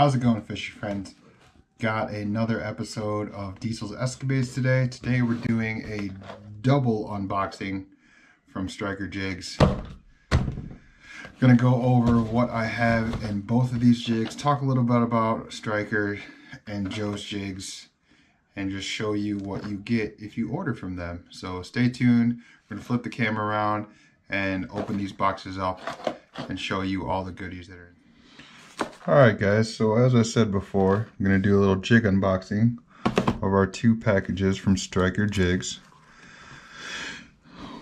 How's it going, fishy friends? Got another episode of Diesel's Escapades today. Today we're doing a double unboxing from Stryker Jigs. Gonna go over what I have in both of these jigs, talk a little bit about Stryker and Joe's jigs, and just show you what you get if you order from them. So stay tuned. We're gonna flip the camera around and open these boxes up and show you all the goodies that are in. Alright guys, so as I said before, I'm going to do a little jig unboxing of our two packages from Stryker Jigs.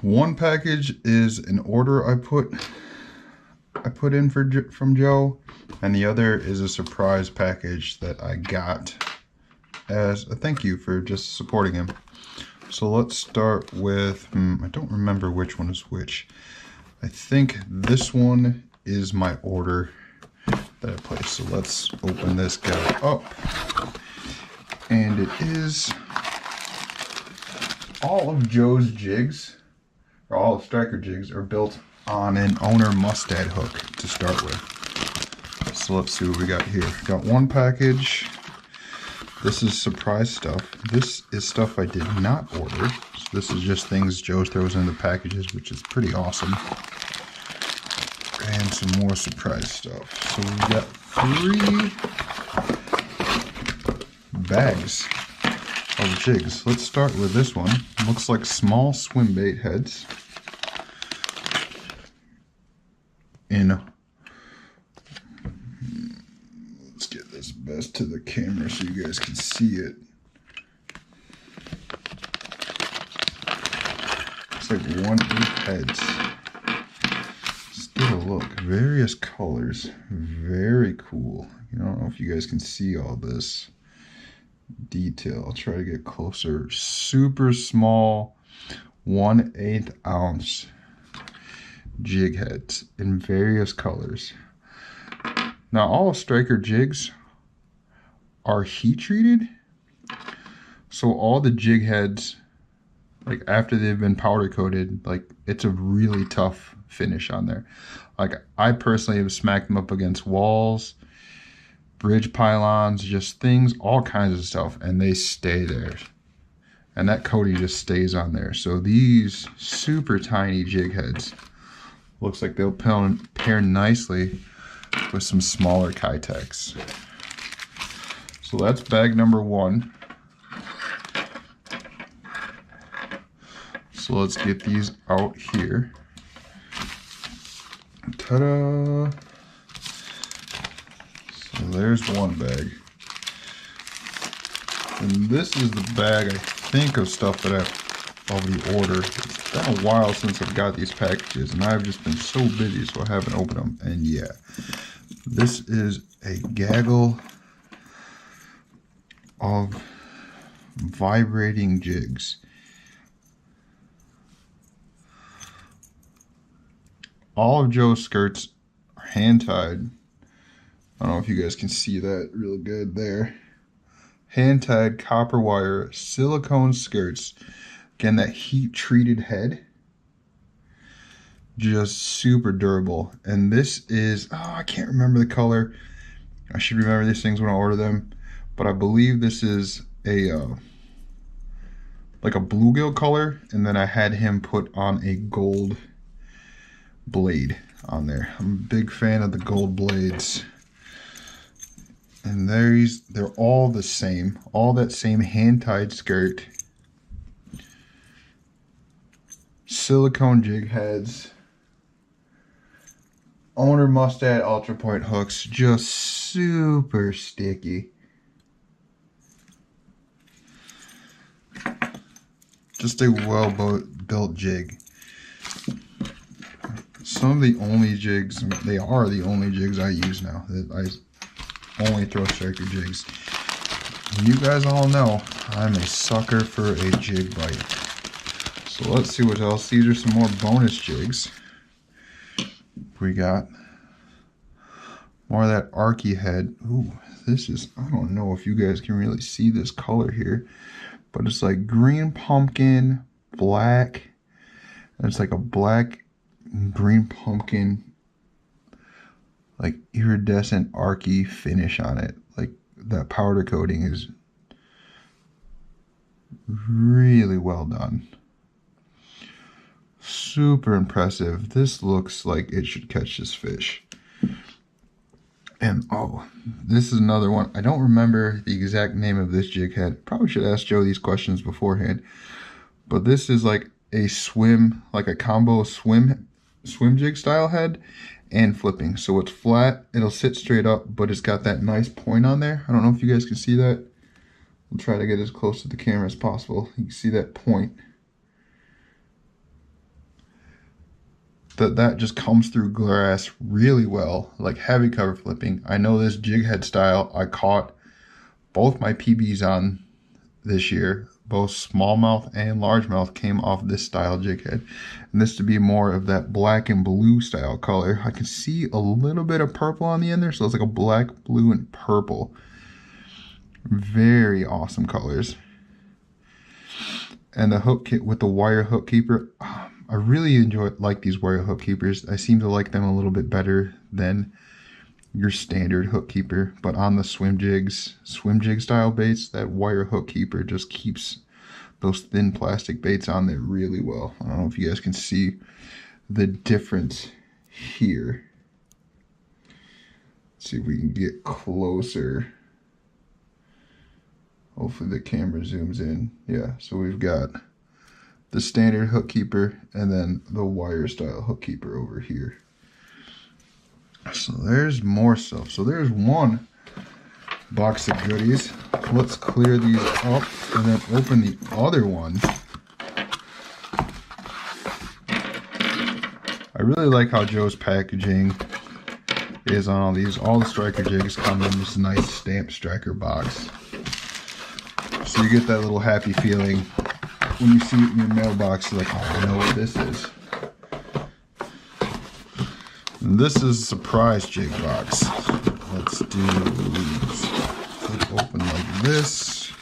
One package is an order I put in from Joe, and the other is a surprise package that I got as a thank you for just supporting him. So let's start with, I don't remember which one is which. I think this one is my order that I placed. So let's open this guy up. And it is all of Joe's jigs, or all of Stryker jigs, are built on an owner mustad hook to start with. So let's see what we got here. Got one package. This is surprise stuff. This is stuff I did not order. So this is just things Joe throws in the packages, which is pretty awesome. And some more surprise stuff. So we got 3 bags of jigs. Let's start with this one. Looks like small swim bait heads. Let's get this best to the camera so you guys can see it. It's like 1/8 heads. Look, various colors, very cool. I don't know if you guys can see all this detail. I'll try to get closer. Super small 1/8 ounce jig heads in various colors. Now all of Stryker jigs are heat treated, so all the jig heads, like after they've been powder coated, like it's a really tough finish on there. Like I personally have smacked them up against walls, bridge pylons, just things, all kinds of stuff, and they stay there. And that coating just stays on there. So these super tiny jig heads, looks like they'll pair nicely with some smaller Kitex. So that's bag number 1. So let's get these out here. Ta-da! So there's one bag. And this is the bag, I think, of stuff that I've already ordered. It's been a while since I've got these packages, and I've just been so busy, so I haven't opened them. And yeah, this is a gaggle of vibrating jigs. All of Joe's skirts are hand tied. I don't know if you guys can see that real good there. Hand tied copper wire silicone skirts. Again, that heat treated head. Just super durable. And this is, I can't remember the color. I should remember these things when I order them. But I believe this is a, like a bluegill color. And then I had him put on a gold blade on there. I'm a big fan of the gold blades. And they're all the same. All that same hand-tied skirt. Silicone jig heads. Owner mustad ultra point hooks. Just super sticky. Just a well-built jig. Some of the only jigs, they are the only jigs I use now. I only throw Stryker jigs. You guys all know I'm a sucker for a jig bite. So let's see what else. These are some more bonus jigs. We got more of that arky head. Ooh, this is, I don't know if you guys can really see this color here, but it's like green pumpkin, black, and it's like a black green pumpkin like iridescent archy finish on it. Like that powder coating is really well done. Super impressive. This looks like it should catch this fish. And oh, this is another one. I don't remember the exact name of this jig head. Probably should ask Joe these questions beforehand. But this is like a swim, like a combo swim jig style head and flipping. So it's flat, it'll sit straight up, but it's got that nice point on there. I don't know if you guys can see that. I'll try to get as close to the camera as possible. You can see that point. That just comes through glass really well, like heavy cover flipping. I know this jig head style, I caught both my PBs on this year. Both smallmouth and largemouth came off this style jig head. And this to be more of that black and blue style color. I can see a little bit of purple on the end there, so it's like a black, blue, and purple. Very awesome colors. And the hook kit with the wire hook keeper. I really like these wire hook keepers. I seem to like them a little bit better than your standard hook keeper, but on the swim jig style baits, that wire hook keeper just keeps those thin plastic baits on there really well. I don't know if you guys can see the difference here. Let's see if we can get closer. Hopefully the camera zooms in. Yeah, so we've got the standard hook keeper and then the wire style hook keeper over here. So there's more stuff. So there's one box of goodies. Let's clear these up and then open the other one. I really like how Joe's packaging is on all these. All the Stryker jigs come in this nice stamped Stryker box. So you get that little happy feeling when you see it in your mailbox, like, oh, I know what this is. And this is a surprise jig box. Let's do these. Flip open like this.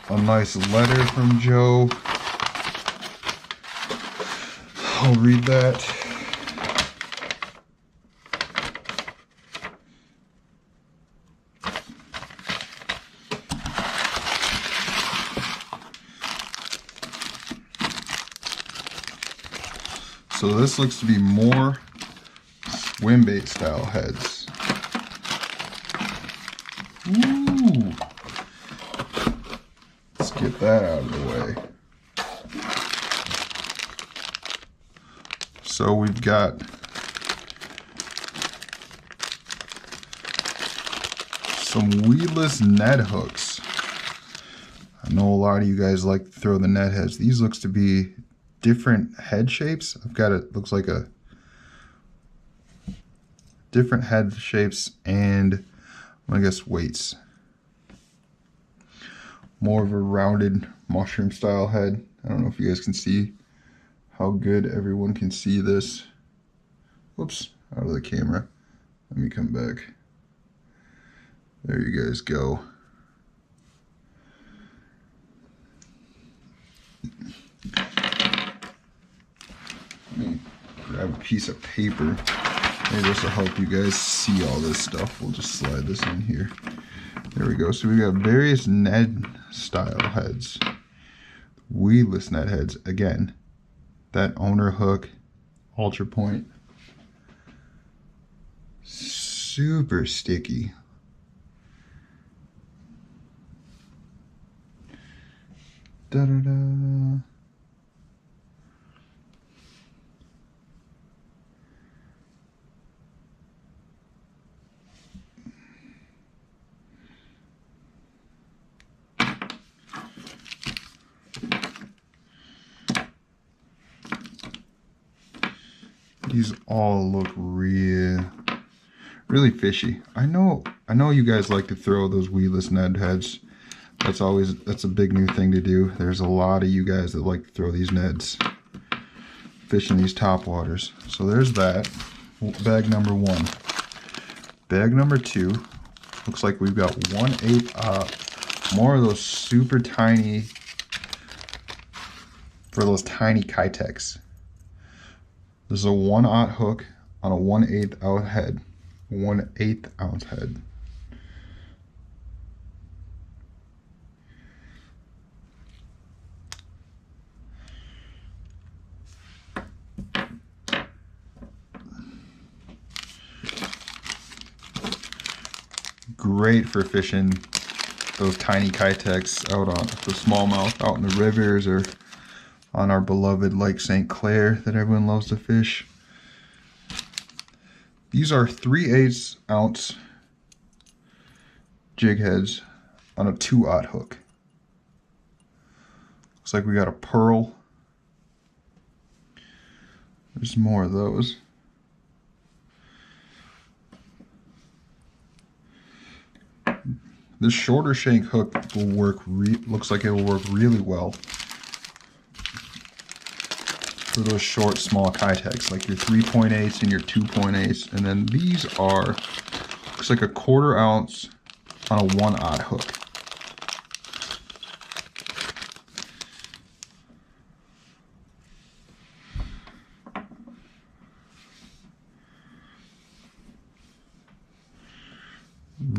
A nice letter from Joe. I'll read that. So this looks to be more swim bait style heads. Ooh. Let's get that out of the way. So we've got some weedless Ned hooks. I know a lot of you guys like to throw the Ned heads. These looks to be different head shapes. I've got it, looks like a different head shapes and I guess weights. More of a rounded mushroom style head. I don't know if you guys can see how good everyone can see this. Whoops, out of the camera. Let me come back. There you guys go. Let me grab a piece of paper. Maybe this will help you guys see all this stuff. We'll just slide this in here. There we go. So we got various Ned style heads. Weedless Ned heads. Again, that owner hook, ultra point. Super sticky. Da-da-da. These all look really fishy. I know you guys like to throw those weedless Ned heads. That's a big new thing to do. There's a lot of you guys that like to throw these Neds, fishing these top waters. So there's that. Bag number one. Bag number two. Looks like we've got 1/8 more of those super tiny, for those tiny Kitex. This is a 1/0 hook on a 1/8 ounce head. 1/8 ounce head. Great for fishing those tiny Kitex out on the smallmouth out in the rivers, or on our beloved Lake St. Clair that everyone loves to fish. These are 3/8 ounce jig heads on a 2/0 hook. Looks like we got a pearl. There's more of those. This shorter shank hook will work, looks like it will work really well for those short, small Kitex, like your 3.8s and your 2.8s. And then these are, looks like a 1/4 ounce on a 1/0 hook.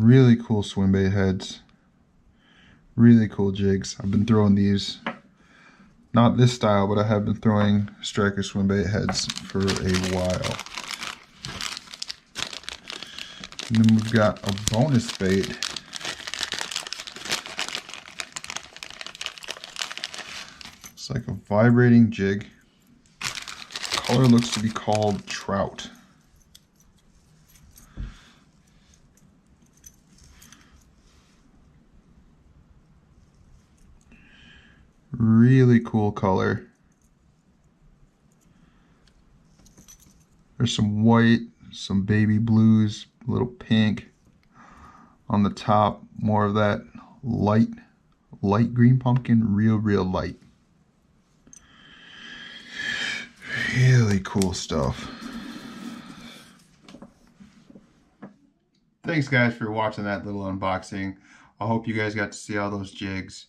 Really cool swim bait heads. Really cool jigs. I've been throwing these, not this style, but I have been throwing Stryker swim bait heads for a while. And then we've got a bonus bait. It's like a vibrating jig. Color looks to be called trout. Really cool color. There's some white, some baby blues, a little pink on the top, more of that light green pumpkin, real light. Really cool stuff. Thanks guys for watching that little unboxing. I hope you guys got to see all those jigs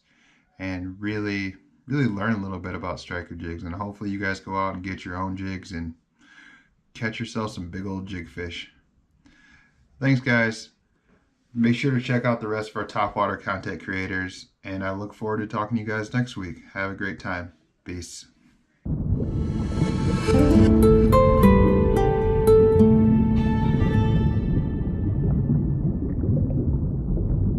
and really learn a little bit about Stryker jigs, and hopefully you guys go out and get your own jigs and catch yourself some big old jig fish. Thanks guys. Make sure to check out the rest of our topwater content creators, and I look forward to talking to you guys next week. Have a great time. Peace.